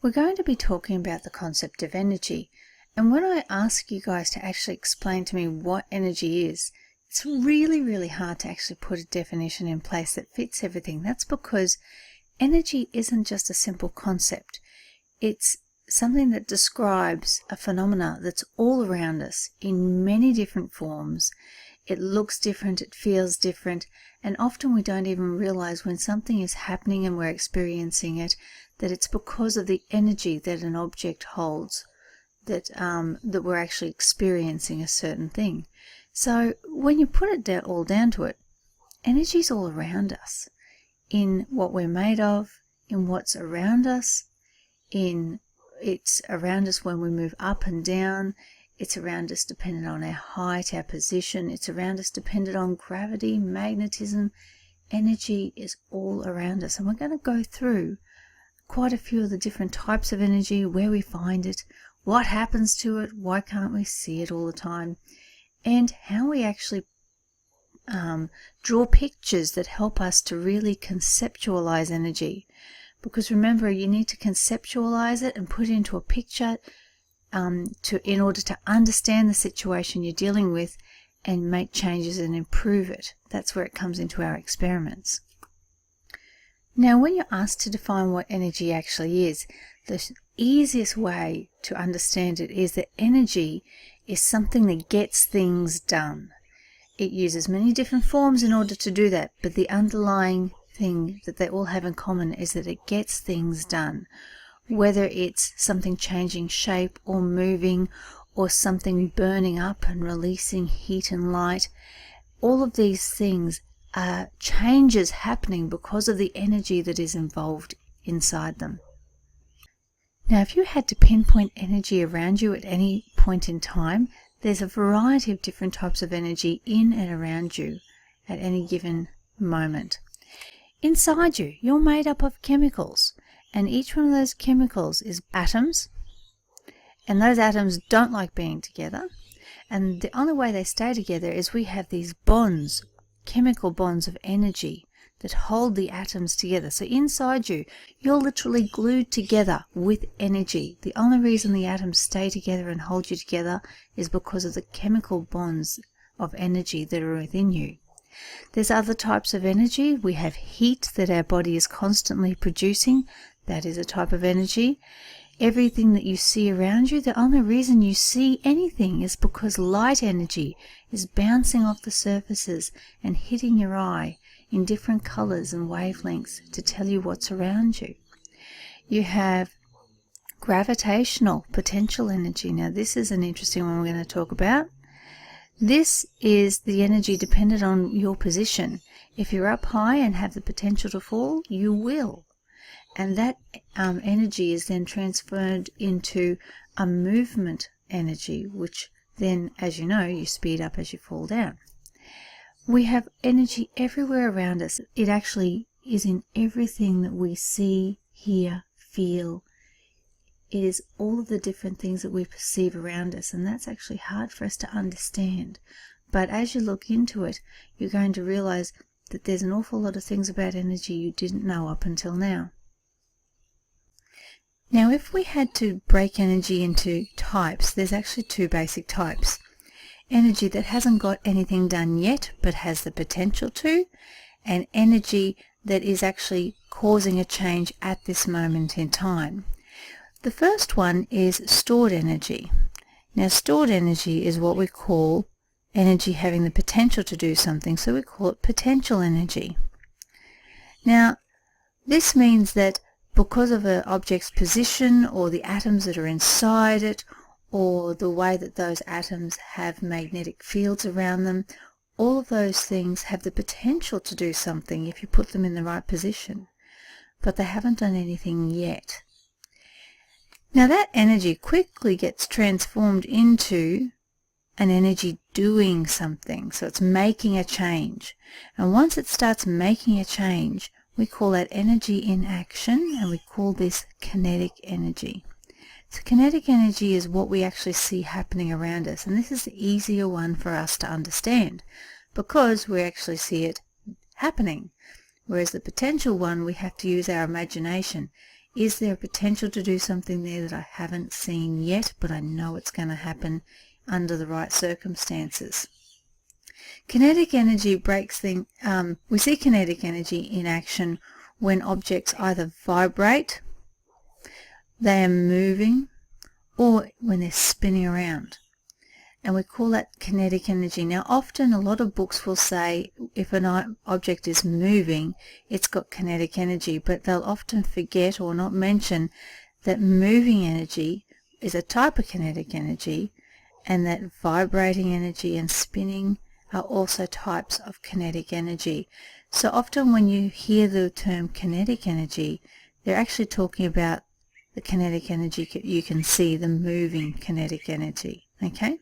We're going to be talking about the concept of energy, and when I ask you guys to actually explain to me what energy is, it's really hard to actually put a definition in place that fits everything. That's because energy isn't just a simple concept. It's something that describes a phenomena that's all around us in many different forms. It looks different, it feels different, and often we don't even realize when something is happening and we're experiencing it that it's because of the energy that an object holds that we're actually experiencing a certain thing. So when you put it all down to it, energy's all around us, in what we're made of, in what's around us, it's around us when we move up and down. It's around us dependent on our height, our position. It's around us dependent on gravity, magnetism. Energy is all around us. And we're going to go through quite a few of the different types of energy, where we find it, what happens to it, why can't we see it all the time, and how we actually draw pictures that help us to really conceptualize energy. Because remember, you need to conceptualize it and put it into a picture in order to understand the situation you're dealing with and make changes and improve it. That's where it comes into our experiments. Now, when you're asked to define what energy actually is, the easiest way to understand it is that energy is something that gets things done. It uses many different forms in order to do that, but the underlying thing that they all have in common is that it gets things done. Whether it's something changing shape or moving, or something burning up and releasing heat and light, all of these things are changes happening because of the energy that is involved inside them. Now, if you had to pinpoint energy around you at any point in time, there's a variety of different types of energy in and around you at any given moment. Inside you, you're made up of chemicals, and each one of those chemicals is atoms, and those atoms don't like being together, and the only way they stay together is we have these bonds, chemical bonds of energy that hold the atoms together. So inside you, you're literally glued together with energy. The only reason the atoms stay together and hold you together is because of the chemical bonds of energy that are within you. There's other types of energy. We have heat that our body is constantly producing. That is a type of energy. Everything that you see around you, the only reason you see anything is because light energy is bouncing off the surfaces and hitting your eye in different colors and wavelengths to tell you what's around you. You have gravitational potential energy. Now, this is an interesting one we're going to talk about. This is the energy dependent on your position. If you're up high and have the potential to fall, you will. And that energy is then transferred into a movement energy, which then, as you know, you speed up as you fall down. We have energy everywhere around us. It actually is in everything that we see, hear, feel. It is all of the different things that we perceive around us, and that's actually hard for us to understand. But as you look into it, you're going to realize that there's an awful lot of things about energy you didn't know up until now. Now, if we had to break energy into types, there's actually two basic types. Energy that hasn't got anything done yet but has the potential to, and energy that is actually causing a change at this moment in time. The first one is stored energy. Now, stored energy is what we call energy having the potential to do something, so we call it potential energy. Now, this means that because of an object's position or the atoms that are inside it or the way that those atoms have magnetic fields around them, all of those things have the potential to do something if you put them in the right position, but they haven't done anything yet. Now, that energy quickly gets transformed into an energy doing something, so it's making a change. And once it starts making a change, we call that energy in action, and we call this kinetic energy. So kinetic energy is what we actually see happening around us, and this is the easier one for us to understand because we actually see it happening. Whereas the potential one, we have to use our imagination. Is there a potential to do something there that I haven't seen yet, but I know it's going to happen under the right circumstances? Kinetic energy breaks things. We see kinetic energy in action when objects either vibrate, they are moving, or when they're spinning around. And we call that kinetic energy. Now, often a lot of books will say if an object is moving, it's got kinetic energy, but they'll often forget or not mention that moving energy is a type of kinetic energy, and that vibrating energy and spinning are also types of kinetic energy. So often when you hear the term kinetic energy, they're actually talking about the kinetic energy you can see, the moving kinetic energy. Okay?